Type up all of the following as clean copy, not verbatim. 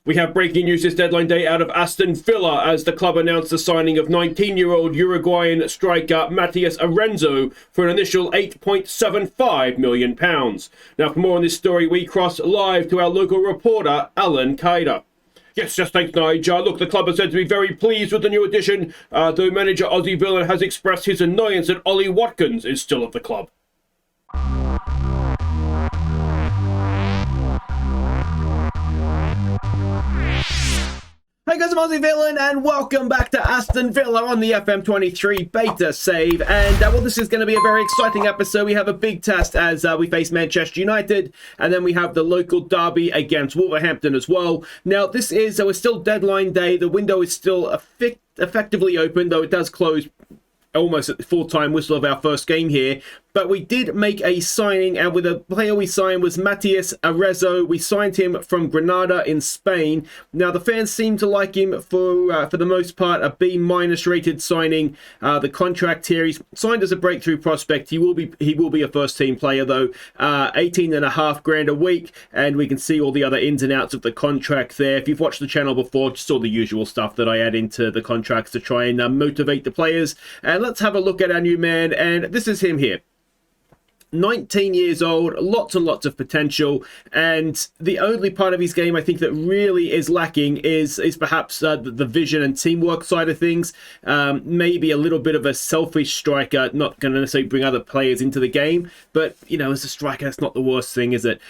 We have breaking news this deadline day out of Aston Villa as the club announced the signing of 19-year-old Uruguayan striker Matías Arenzo for an initial £8.75 million. Now, for more on this story, we cross live to our local reporter, Alan Kaider. Yes, thanks, Nigel. Look, the club has said to be very pleased with the new addition. The manager, Aussie Villa, has expressed his annoyance that Ollie Watkins is still at the club. Hey guys, I'm Aussie Villain and welcome back to Aston Villa on the FM23 beta save. And well, this is going to be a very exciting episode. We have a big test as we face Manchester United, and then we have the local derby against Wolverhampton as well. Now, this is, we're still deadline day. The window is still effectively open, though it does close almost at the full-time whistle of our first game here. But we did make a signing, and with a player we signed was Matías Arenzo. We signed him from Granada in Spain. Now, the fans seem to like him for the most part, a B- rated signing. The contract here, he's signed as a breakthrough prospect. He will be a first-team player, though. 18.5 grand a week, and we can see all the other ins and outs of the contract there. If you've watched the channel before, just all the usual stuff that I add into the contracts to try and motivate the players. And let's have a look at our new man, and this is him here. 19 years old, lots and lots of potential, and the only part of his game I think that really is lacking is perhaps the vision and teamwork side of things. Maybe a little bit of a selfish striker, not going to necessarily bring other players into the game, but you know, as a striker, that's not the worst thing, is it?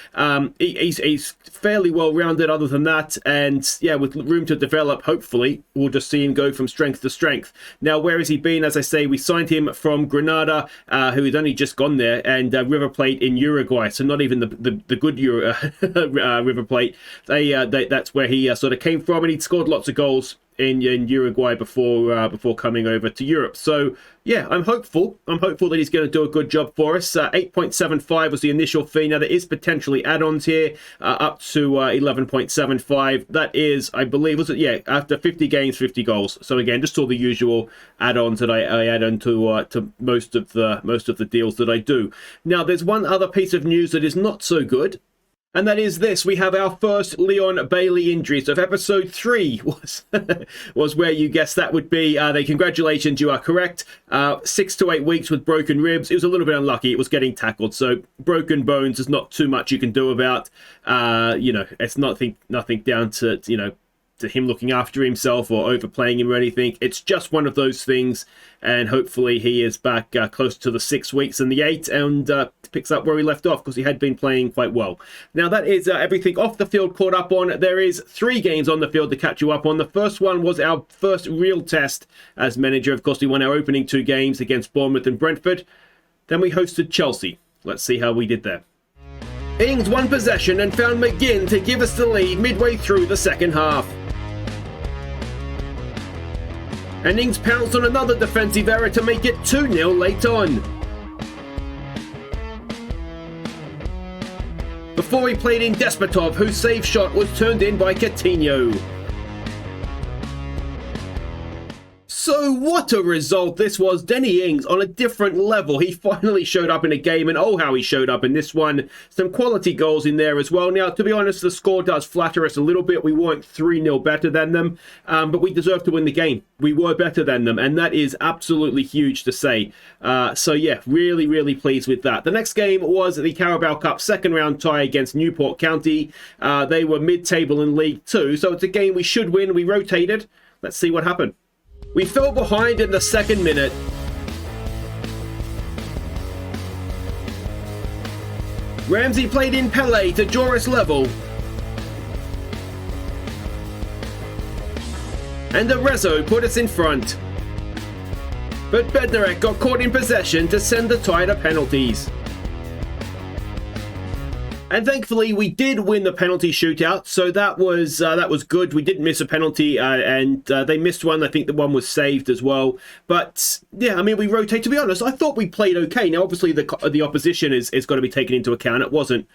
He's fairly well rounded other than that, and yeah, with room to develop, hopefully we'll just see him go from strength to strength. Now, where has he been? As I say, we signed him from Granada, who had only just gone there, and River Plate in Uruguay, so not even the good River Plate. That's where he sort of came from, and he'd scored lots of goals in Uruguay before coming over to Europe. So yeah, I'm hopeful that he's going to do a good job for us. 8.75 was the initial fee. Now there is potentially add-ons here up to 11.75. That is, I believe, was it? Yeah, after 50 games, 50 goals. So again, just all the usual add-ons that I add on to most of the deals that I do. Now there's one other piece of news that is not so good. And that is this: we have our first Leon Bailey injury. So if episode 3 was where you guessed that would be, congratulations, you are correct. 6 to 8 weeks with broken ribs. It was a little bit unlucky. It was getting tackled. So broken bones is not too much you can do about. It's nothing down to, to him looking after himself or overplaying him or anything. It's just one of those things, and hopefully he is back close to the 6 weeks and the 8 and picks up where he left off, because he had been playing quite well. Now that is everything off the field caught up on. There is 3 games on the field to catch you up on. The first one was our first real test as manager. Of course, we won our opening 2 games against Bournemouth and Brentford. Then we hosted Chelsea. Let's see how we did there. Ings won possession and found McGinn to give us the lead midway through the second half. And Ings pounced on another defensive error to make it 2-0 late on. Before he played in Despotov, whose save shot was turned in by Coutinho. So what a result this was. Danny Ings on a different level. He finally showed up in a game, and oh how he showed up in this one. Some quality goals in there as well. Now, to be honest, the score does flatter us a little bit. We weren't 3-0 better than them, but we deserved to win the game. We were better than them, and that is absolutely huge to say. So yeah, really, really pleased with that. The next game was the Carabao Cup second round tie against Newport County. They were mid-table in League 2, so it's a game we should win. We rotated. Let's see what happened. We fell behind in the second minute. Ramsey played in Pele to draw us level. And Arezzo put us in front. But Bednarek got caught in possession to send the tie to penalties. And thankfully, we did win the penalty shootout, so that was good. We didn't miss a penalty, and they missed one. I think the one was saved as well. But yeah, I mean, we rotate. To be honest, I thought we played okay. Now, obviously, the opposition is got to be taken into account. It wasn't,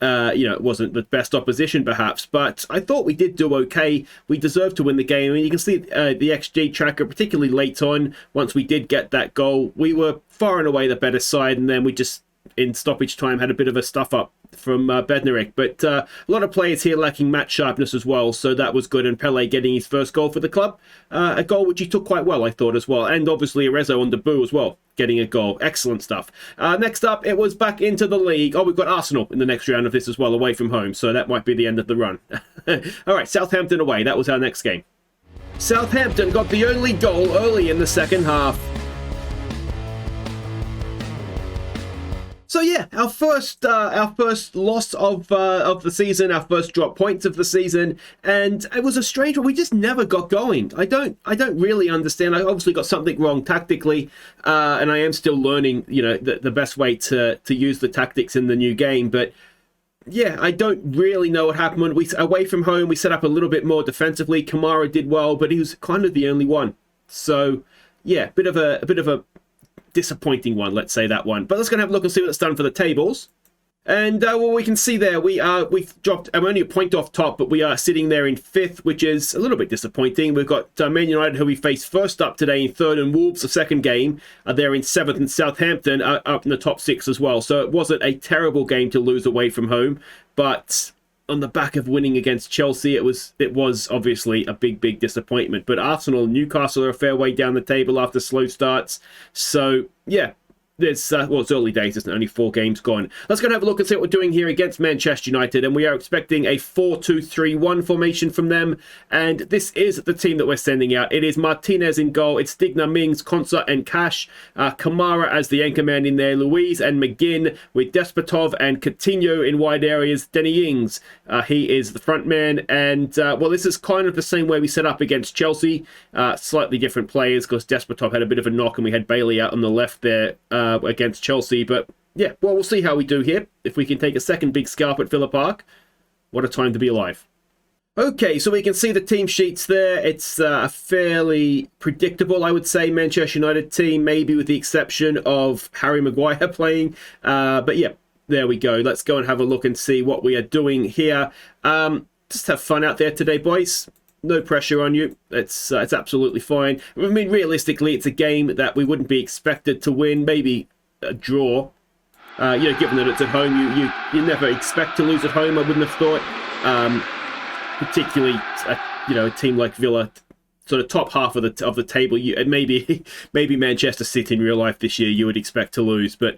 it wasn't the best opposition, perhaps, but I thought we did do okay. We deserved to win the game. I mean, you can see the XG tracker, particularly late on. Once we did get that goal, we were far and away the better side, and then we just in stoppage time had a bit of a stuff up from Bednarek. But a lot of players here lacking match sharpness as well, so that was good. And Pele getting his first goal for the club. A goal which he took quite well, I thought, as well. And obviously Arezzo on debut as well, getting a goal. Excellent stuff. Next up, it was back into the league. Oh, we've got Arsenal in the next round of this as well, away from home. So that might be the end of the run. All right, Southampton away. That was our next game. Southampton got the only goal early in the second half. So yeah, our first loss of the season, our first drop points of the season, and it was a strange one. We just never got going. I don't really understand. I obviously got something wrong tactically, and I am still learning, the best way to use the tactics in the new game. But yeah, I don't really know what happened. When away from home, we set up a little bit more defensively. Kamara did well, but he was kind of the only one. So yeah, a bit of a disappointing one, let's say that one. But let's go and have a look and see what it's done for the tables. And well, we can see there we've dropped. I'm only a point off top, but we are sitting there in 5th, which is a little bit disappointing. We've got Man United, who we faced first up today, in 3rd, and Wolves, the second game. They're in 7th, and Southampton are up in the top 6 as well. So it wasn't a terrible game to lose away from home, but on the back of winning against Chelsea, it was obviously a big disappointment. But Arsenal and Newcastle are a fair way down the table after slow starts. So yeah, it's early days, isn't it? Only 4 games gone. Let's go and have a look and see what we're doing here against Manchester United. And we are expecting a 4-2-3-1 formation from them. And this is the team that we're sending out. It is Martinez in goal. It's Digna, Mings, Konsa, and Cash. Kamara as the anchor man in there. Luiz and McGinn with Despotov and Coutinho in wide areas. Danny Ings, he is the front man. And, well, this is kind of the same way we set up against Chelsea. Slightly different players, because Despotov had a bit of a knock and we had Bailey out on the left there against Chelsea. But yeah, well, we'll see how we do here. If we can take a second big scalp at Villa Park, what a time to be alive. Okay, so we can see the team sheets there. It's a fairly predictable, I would say, Manchester United team, maybe with the exception of Harry Maguire playing. But yeah, there we go. Let's go and have a look and see what we are doing here. Just have fun out there today, boys. No pressure on you. It's absolutely fine. I mean, realistically, it's a game that we wouldn't be expected to win. Maybe a draw. Given that it's at home, you never expect to lose at home, I wouldn't have thought. Particularly, a team like Villa, sort of top half of the table. Maybe Manchester City in real life this year, you would expect to lose. But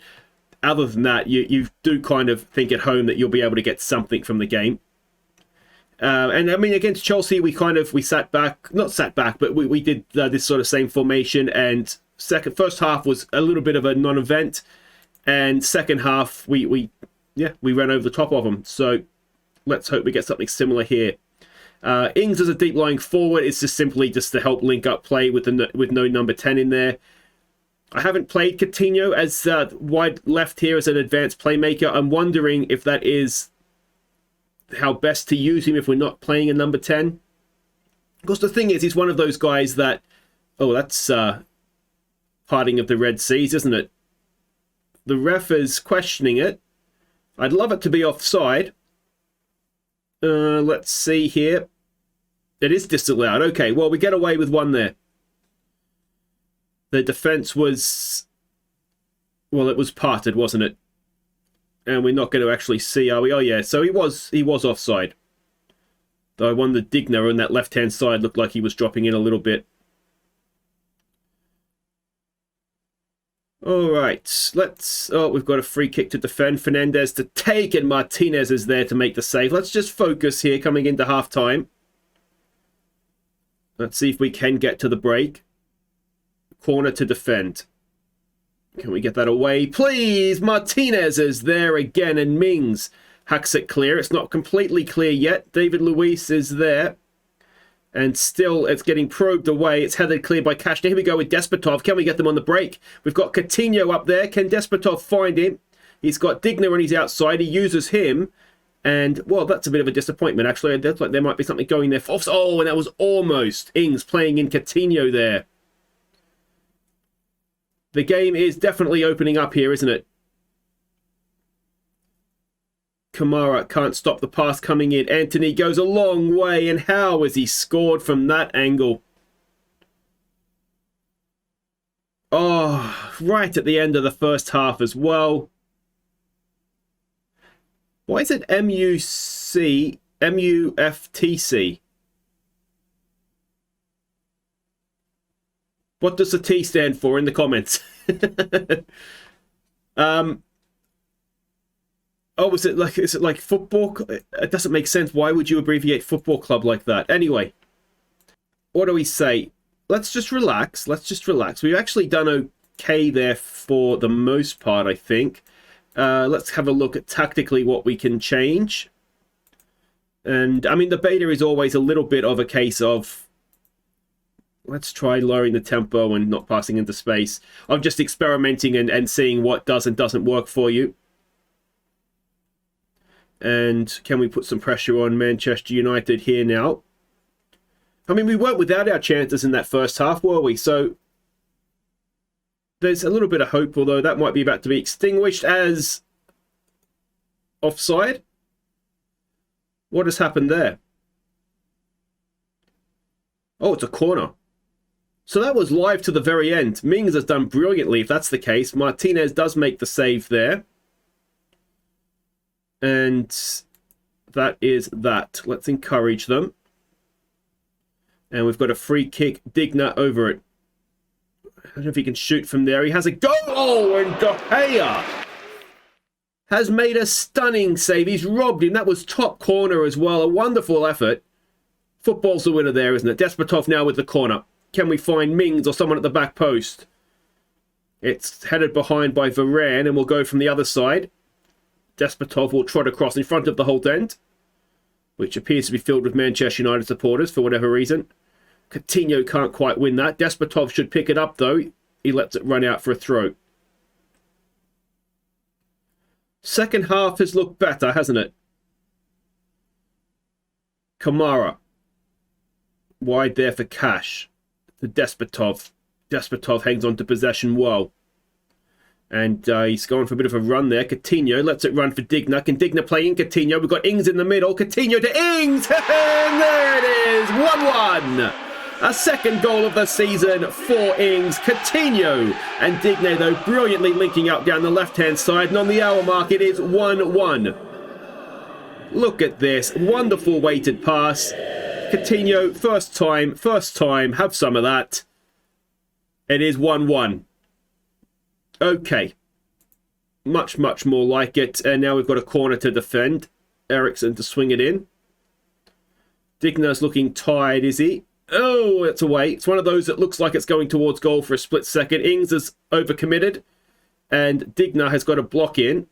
other than that, you do kind of think at home that you'll be able to get something from the game. And I mean, against Chelsea, we sat back, but we did this sort of same formation. And first half was a little bit of a non-event, and second half we ran over the top of them. So let's hope we get something similar here. Ings as a deep lying forward is just simply to help link up play with no number 10 in there. I haven't played Coutinho as wide left here as an advanced playmaker. I'm wondering if that is how best to use him if we're not playing a number 10. Because the thing is, he's one of those guys that... Oh, that's parting of the Red Seas, isn't it? The ref is questioning it. I'd love it to be offside. Let's see here. It is disallowed. Okay, well, we get away with one there. The defence was... Well, it was parted, wasn't it? And we're not going to actually see, are we? Oh, yeah. So he was offside. Though I wonder Digna on that left-hand side looked like he was dropping in a little bit. All right. We've got a free kick to defend. Fernandez to take, and Martinez is there to make the save. Let's just focus here coming into half-time. Let's see if we can get to the break. Corner to defend. Can we get that away? Please! Martinez is there again, and Mings hacks it clear. It's not completely clear yet. David Luiz is there. And still, it's getting probed away. It's headed clear by Cash. Now, here we go with Despotov. Can we get them on the break? We've got Coutinho up there. Can Despotov find him? He's got Digna on his outside. He uses him. And, well, that's a bit of a disappointment, actually. It looks like there might be something going there. Oh, and that was almost Ings playing in Coutinho there. The game is definitely opening up here, isn't it? Kamara can't stop the pass coming in. Anthony goes a long way, and how has he scored from that angle? Oh, right at the end of the first half as well. Why is it MUFTC? What does the T stand for in the comments? Oh, is it like football? It doesn't make sense. Why would you abbreviate football club like that? Anyway, what do we say? Let's just relax. Let's just relax. We've actually done okay there for the most part, I think. Let's have a look at tactically what we can change. And, I mean, the beta is always a little bit of a case of, let's try lowering the tempo and not passing into space. I'm just experimenting and seeing what does and doesn't work for you. And can we put some pressure on Manchester United here now? I mean, we weren't without our chances in that first half, were we? So there's a little bit of hope, although that might be about to be extinguished as offside. What has happened there? Oh, it's a corner. So that was live to the very end. Mings has done brilliantly, if that's the case. Martinez does make the save there. And that is that. Let's encourage them. And we've got a free kick. Digna over it. I don't know if he can shoot from there. He has a go. Oh, and De Gea has made a stunning save. He's robbed him. That was top corner as well. A wonderful effort. Football's the winner there, isn't it? Despotov now with the corner. Can we find Mings or someone at the back post? It's headed behind by Varane and we'll go from the other side. Despotov will trot across in front of the Holt end, which appears to be filled with Manchester United supporters for whatever reason. Coutinho can't quite win that. Despotov should pick it up, though. He lets it run out for a throw. Second half has looked better, hasn't it? Kamara. Wide there for Cash. To Despotov. Despotov hangs on to possession well. And he's going for a bit of a run there. Coutinho lets it run for Digna. Can Digna play in Coutinho? We've got Ings in the middle. Coutinho to Ings! And there it is! 1-1! A second goal of the season for Ings. Coutinho and Digna, though, brilliantly linking up down the left-hand side. And on the hour mark, it is 1-1. Look at this. Wonderful weighted pass. Coutinho, first time. Have some of that. It is 1-1. Okay. Much more like it. And now we've got a corner to defend. Eriksson to swing it in. Digna's looking tired, is he? Oh, it's away. It's one of those that looks like it's going towards goal for a split second. Ings is overcommitted. And Digna has got a block in.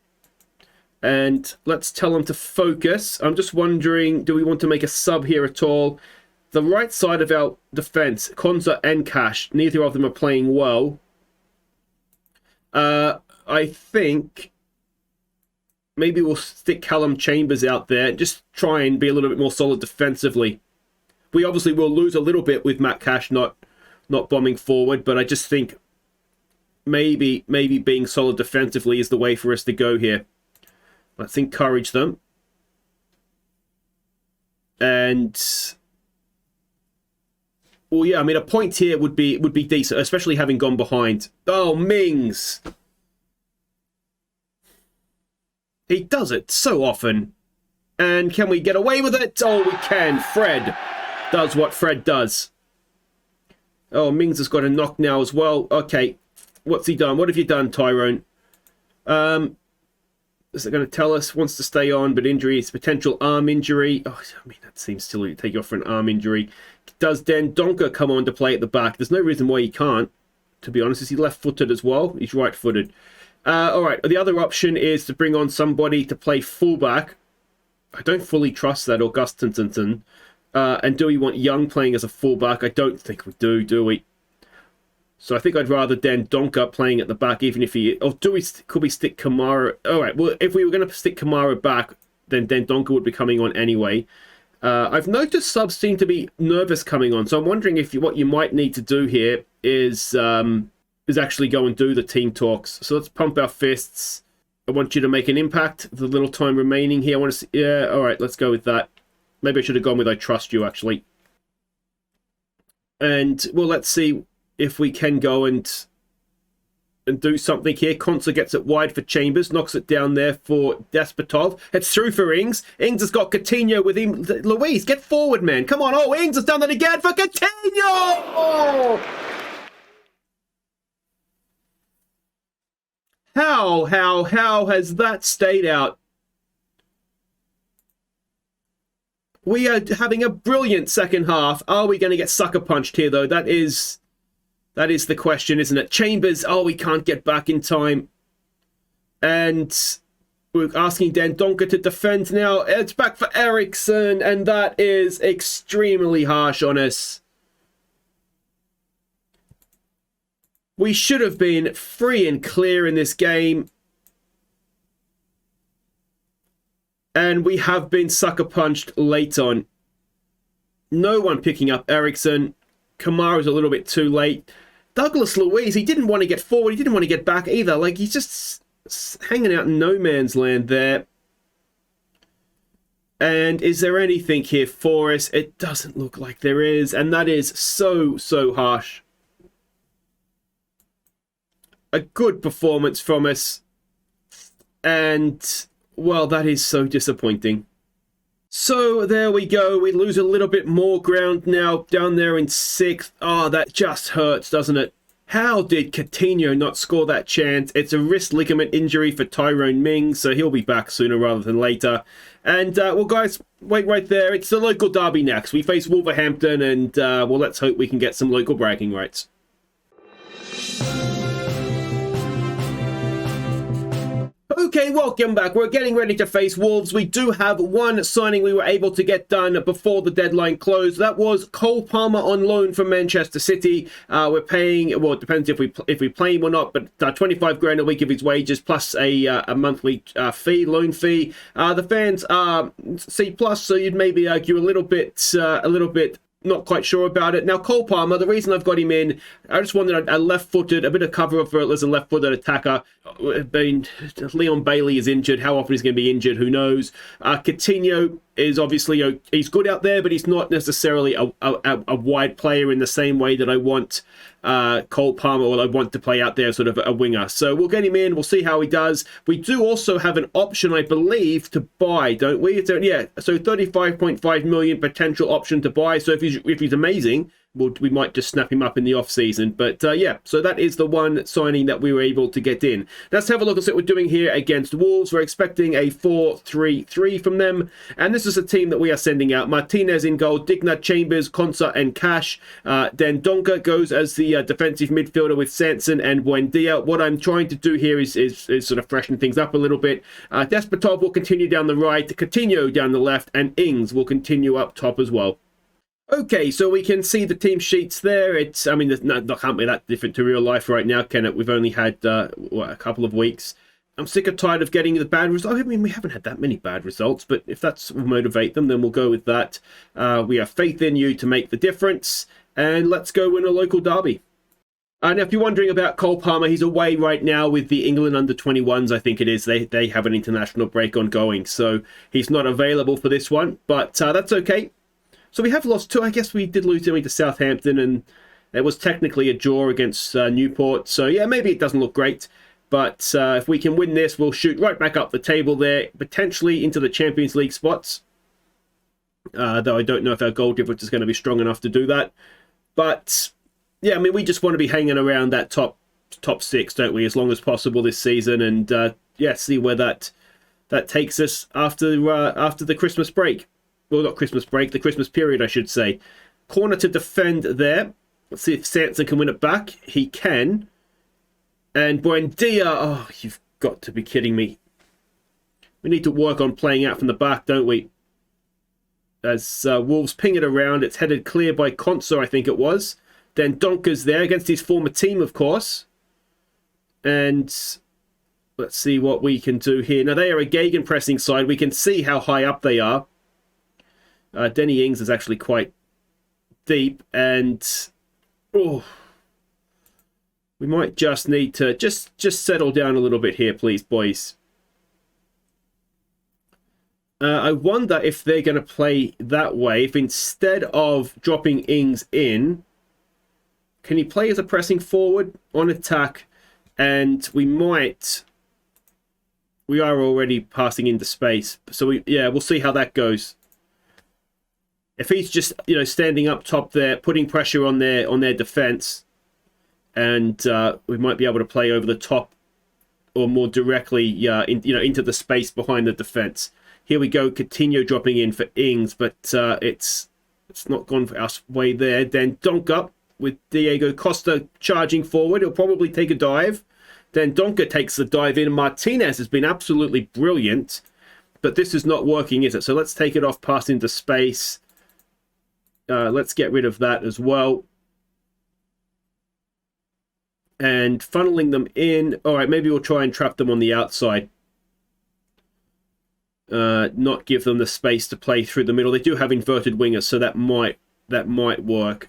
And let's tell him to focus. I'm just wondering, do we want to make a sub here at all? The right side of our defence, Konza and Cash, neither of them are playing well. I think maybe we'll stick Callum Chambers out there and just try and be a little bit more solid defensively. We obviously will lose a little bit with Matt Cash not bombing forward, but I just think maybe being solid defensively is the way for us to go here. Let's encourage them. And well, yeah, I mean, a point here would be decent, especially having gone behind. Oh, Mings. He does it so often. And can we get away with it? Oh, we can. Fred does what Fred does. Oh, Mings has got a knock now as well. Okay, what's he done? What have you done, Tyrone? Is it going to tell us? Wants to stay on, but injury is potential arm injury. Oh, I mean, that seems silly to take you off for an arm injury. Does Dan Donker come on to play at the back? There's no reason why he can't, to be honest. Is he left-footed as well? He's right-footed. All right, the other option is to bring on somebody to play fullback. I don't fully trust that, Augustinson. And do we want Young playing as a fullback? I don't think we do we? So I think I'd rather Dan Donker playing at the back, even if he... Or could we stick Kamara... All right, well, if we were going to stick Kamara back, then Dan Donker would be coming on anyway. I've noticed subs seem to be nervous coming on, so I'm wondering if what you might need to do here is actually go and do the team talks. So let's pump our fists. I want you to make an impact. The little time remaining here. I want to see... Yeah, all right, let's go with that. Maybe I should have gone with I trust you, actually. And, well, let's see if we can go and and do something here. Konsa gets it wide for Chambers, knocks it down there for Despotov. It's through for Ings. Ings has got Coutinho with him. Luis, get forward, man. Come on. Oh, Ings has done that again for Coutinho! Oh! How has that stayed out? We are having a brilliant second half. Are we going to get sucker punched here, though? That is the question, isn't it? Chambers, oh, we can't get back in time. And we're asking Dendoncker to defend now. It's back for Eriksson, and that is extremely harsh on us. We should have been free and clear in this game. And we have been sucker punched late on. No one picking up Eriksson. Kamara's a little bit too late. Douglas Luiz, he didn't want to get forward. He didn't want to get back either. Like, he's just hanging out in no man's land there. And is there anything here for us? It doesn't look like there is. And that is so harsh. A good performance from us. And, well, that is so disappointing. So there we go. We lose a little bit more ground now down there in 6th. Oh, that just hurts, doesn't it? How did Coutinho not score that chance? It's a wrist ligament injury for Tyrone Mings, so he'll be back sooner rather than later. And, well, guys, wait right there. It's the local derby next. We face Wolverhampton, and, well, let's hope we can get some local bragging rights. Okay, welcome back. We're getting ready to face Wolves. We do have one signing we were able to get done before the deadline closed. That was Cole Palmer on loan from Manchester City. We're paying, well, it depends if we play him or not, but 25 grand a week of his wages plus a monthly fee, loan fee. The fans are C+, so you'd maybe argue a little bit not quite sure about it. Now, Cole Palmer, the reason I've got him in, I just wanted a left-footed, a bit of cover for it as a left-footed attacker. Leon Bailey is injured. How often he's going to be injured, who knows? Coutinho is obviously, he's good out there, but he's not necessarily a wide player in the same way that I want Cole Palmer, or I want to play out there sort of a winger. So we'll get him in. We'll see how he does. We do also have an option, I believe, to buy, don't we? So, yeah, so 35.5 million potential option to buy. So if he's amazing, we might just snap him up in the off-season. But, yeah, so that is the one signing that we were able to get in. Let's have a look at what we're doing here against Wolves. We're expecting a 4-3-3 from them. And this is a team that we are sending out. Martinez in goal, Digna, Chambers, Konsa, and Cash. Dendoncker goes as the defensive midfielder with Sanson and Buendia. What I'm trying to do here is sort of freshen things up a little bit. Despotov will continue down the right, Coutinho down the left, and Ings will continue up top as well. Okay, so we can see the team sheets there. It's, I mean, that can't be that different to real life right now, can it? We've only had, a couple of weeks. I'm sick and tired of getting the bad results. I mean, we haven't had that many bad results, but if that's will motivate them, then we'll go with that. We have faith in you to make the difference, and let's go win a local derby. Now, if you're wondering about Cole Palmer, he's away right now with the England under-21s, I think it is. They have an international break ongoing, so he's not available for this one, but that's okay. So we have lost 2. I guess we did lose to Southampton, and it was technically a draw against Newport. So, yeah, maybe it doesn't look great. But if we can win this, we'll shoot right back up the table there, potentially into the Champions League spots. Though I don't know if our goal difference is going to be strong enough to do that. But, yeah, I mean, we just want to be hanging around that top 6, don't we, as long as possible this season. And, yeah, see where that takes us after the Christmas break. Well, not Christmas break, the Christmas period, I should say. Corner to defend there. Let's see if Sanson can win it back. He can. And Buendia, oh, you've got to be kidding me. We need to work on playing out from the back, don't we? As Wolves ping it around, it's headed clear by Konsa, I think it was. Then Donker's there against his former team, of course. And let's see what we can do here. Now, they are a gegenpressing side. We can see how high up they are. Denny Ings is actually quite deep, and we might just need to just settle down a little bit here, please, boys. I wonder if they're going to play that way. If instead of dropping Ings in, can he play as a pressing forward on attack? And we are already passing into space. So we'll see how that goes. If he's just, standing up top there, putting pressure on their defense, and we might be able to play over the top or more directly, into the space behind the defense. Here we go, Coutinho dropping in for Ings, but it's not gone for our way there. Then Donker with Diego Costa charging forward. He'll probably take a dive. Then Donker takes the dive in. Martinez has been absolutely brilliant, but this is not working, is it? So let's take it off, pass into space. Let's get rid of that as well. And funneling them in. All right, maybe we'll try and trap them on the outside. Not give them the space to play through the middle. They do have inverted wingers, so that might work.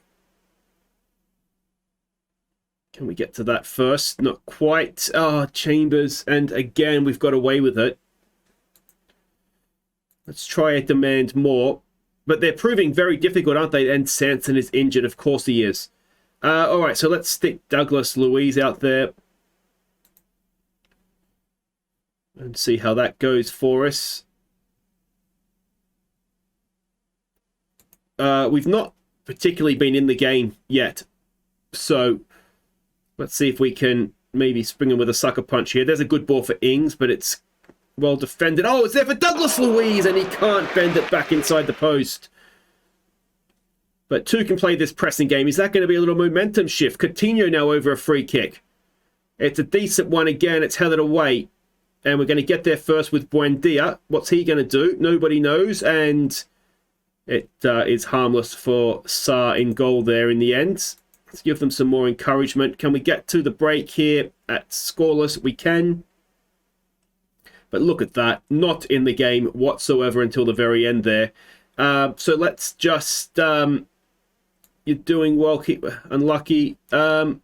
Can we get to that first? Not quite. Chambers. And again, we've got away with it. Let's try a demand more. But they're proving very difficult, aren't they? And Sanson is injured. Of course he is. All right, so let's stick Douglas Luiz out there. And see how that goes for us. We've not particularly been in the game yet. So let's see if we can maybe spring him with a sucker punch here. There's a good ball for Ings, but it's well defended. Oh, it's there for Douglas Luiz, and he can't bend it back inside the post. But two can play this pressing game. Is that going to be a little momentum shift? Coutinho now over a free kick. It's a decent one again. It's headed away. And we're going to get there first with Buendia. What's he going to do? Nobody knows. And it is harmless for Sarr in goal there in the end. Let's give them some more encouragement. Can we get to the break here at scoreless? We can. But look at that. Not in the game whatsoever until the very end there. So let's just... you're doing well. Keep unlucky. I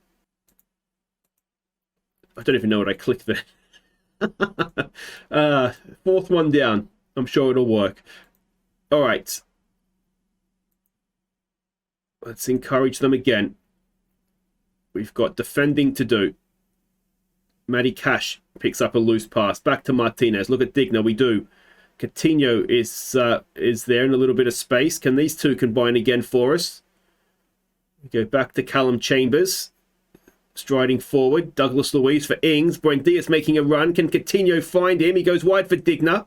don't even know what I clicked there. Fourth one down. I'm sure it'll work. All right. Let's encourage them again. We've got defending to do. Matty Cash picks up a loose pass. Back to Martinez. Look at Digna. We do. Coutinho is there in a little bit of space. Can these two combine again for us? We go back to Callum Chambers. Striding forward. Douglas Luiz for Ings. Buendia's making a run. Can Coutinho find him? He goes wide for Digna.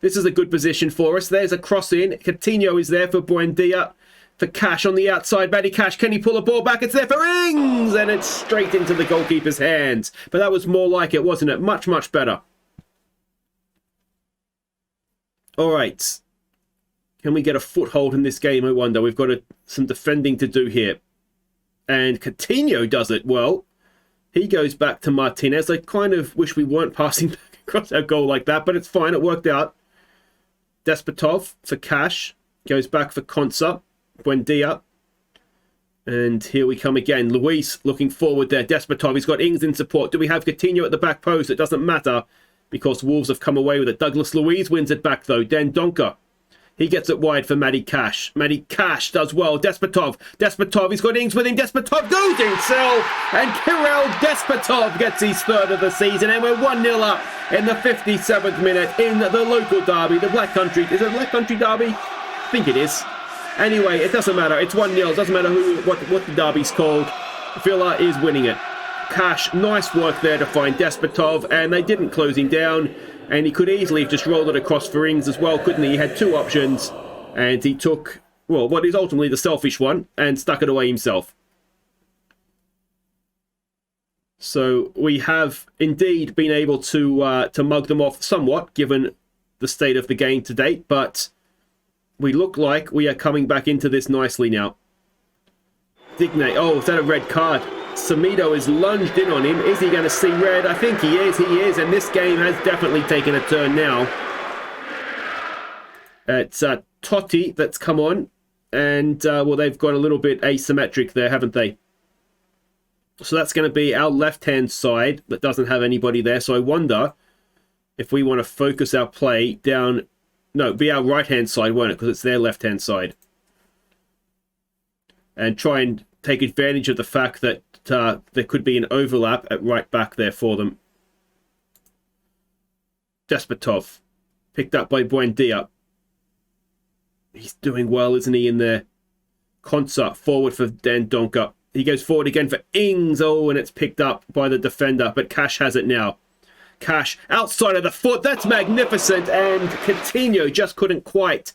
This is a good position for us. There's a cross in. Coutinho is there for Buendia. For Cash on the outside. Matty Cash, can he pull a ball back? It's there for Ings! And it's straight into the goalkeeper's hands. But that was more like it, wasn't it? Much, much better. All right. Can we get a foothold in this game, I wonder? We've got some defending to do here. And Coutinho does it well. He goes back to Martinez. I kind of wish we weren't passing back across our goal like that, but it's fine. It worked out. Despotov for Cash. Goes back for Konsa. Buendia. And here we come again. Luiz looking forward there. Despotov. He's got Ings in support. Do we have Coutinho at the back post? It doesn't matter because Wolves have come away with it. Douglas Luiz wins it back though. Den Donker. He gets it wide for Matty Cash. Matty Cash does well. Despotov. Despotov. He's got Ings with him. Despotov goes himself. And Kirill Despotov gets his third of the season. And we're 1-0 up in the 57th minute in the local derby. The Black Country. Is it a Black Country derby? I think it is. Anyway, it doesn't matter. It's 1-0. It doesn't matter what the derby's called. Villa is winning it. Cash, nice work there to find Despotov. And they didn't close him down. And he could easily have just rolled it across for Ings as well, couldn't he? He had two options. And he took, well, what is ultimately the selfish one. And stuck it away himself. So we have indeed been able to mug them off somewhat, given the state of the game to date. But we look like we are coming back into this nicely now. Digne. Oh, is that a red card? Semedo is lunged in on him. Is he going to see red? I think he is. He is. And this game has definitely taken a turn now. It's Totti that's come on. And, well, they've got a little bit asymmetric there, haven't they? So that's going to be our left-hand side that doesn't have anybody there. So I wonder if we want to focus our play down... No, it'd be our right-hand side, won't it? Because it's their left-hand side. And try and take advantage of the fact that there could be an overlap at right back there for them. Despotov, picked up by Buendia. He's doing well, isn't he, in there? Konsa, forward for Dan Donker. He goes forward again for Ings. Oh, and it's picked up by the defender, but Cash has it now. Cash, outside of the foot. That's magnificent, and Coutinho just couldn't quite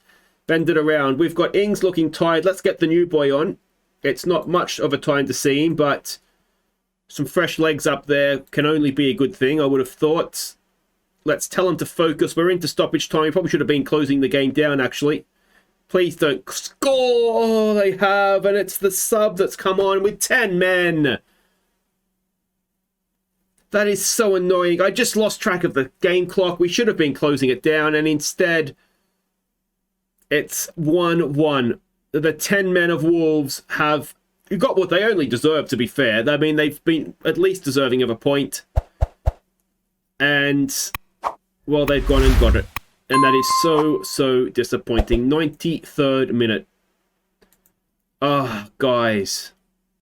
bend it around. We've got Ings looking tired. Let's get the new boy on. It's not much of a time to see him, but some fresh legs up there can only be a good thing, I would have thought. Let's tell him to focus. We're into stoppage time. We probably should have been closing the game down, actually. Please don't score. Oh, they have, and it's the sub that's come on with 10 men. That is so annoying. I just lost track of the game clock. We should have been closing it down, and instead it's 1-1. The 10 men of Wolves have got what they only deserve, to be fair. I mean, they've been at least deserving of a point. And, well, they've gone and got it. And that is so disappointing. 93rd minute. Ah, guys.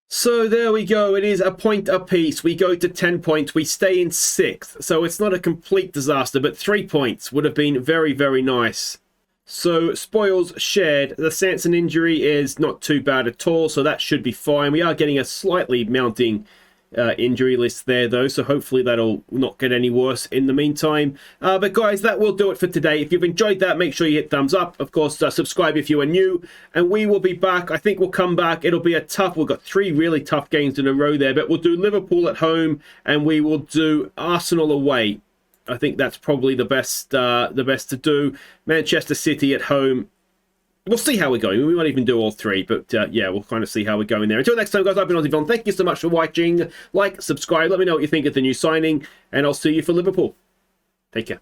So there we go. It is a point apiece. We go to 10 points. We stay in 6th. So it's not a complete disaster, but 3 points would have been very, very nice. So spoils shared. The Sanson injury is not too bad at all, so that should be fine. We are getting a slightly mounting injury list there, though, so hopefully that'll not get any worse in the meantime. But guys, that will do it for today. If you've enjoyed that, make sure you hit thumbs up. Of course, subscribe if you are new, and we will be back. I think we'll come back. It'll be a tough, we've got 3 really tough games in a row there, but we'll do Liverpool at home, and we will do Arsenal away. I think that's probably the best to do. Manchester City at home. We'll see how we're going. We might even do all 3, but yeah, we'll kind of see how we're going there. Until next time, guys, I've been Aussie. Thank you so much for watching. Like, subscribe, let me know what you think of the new signing, and I'll see you for Liverpool. Take care.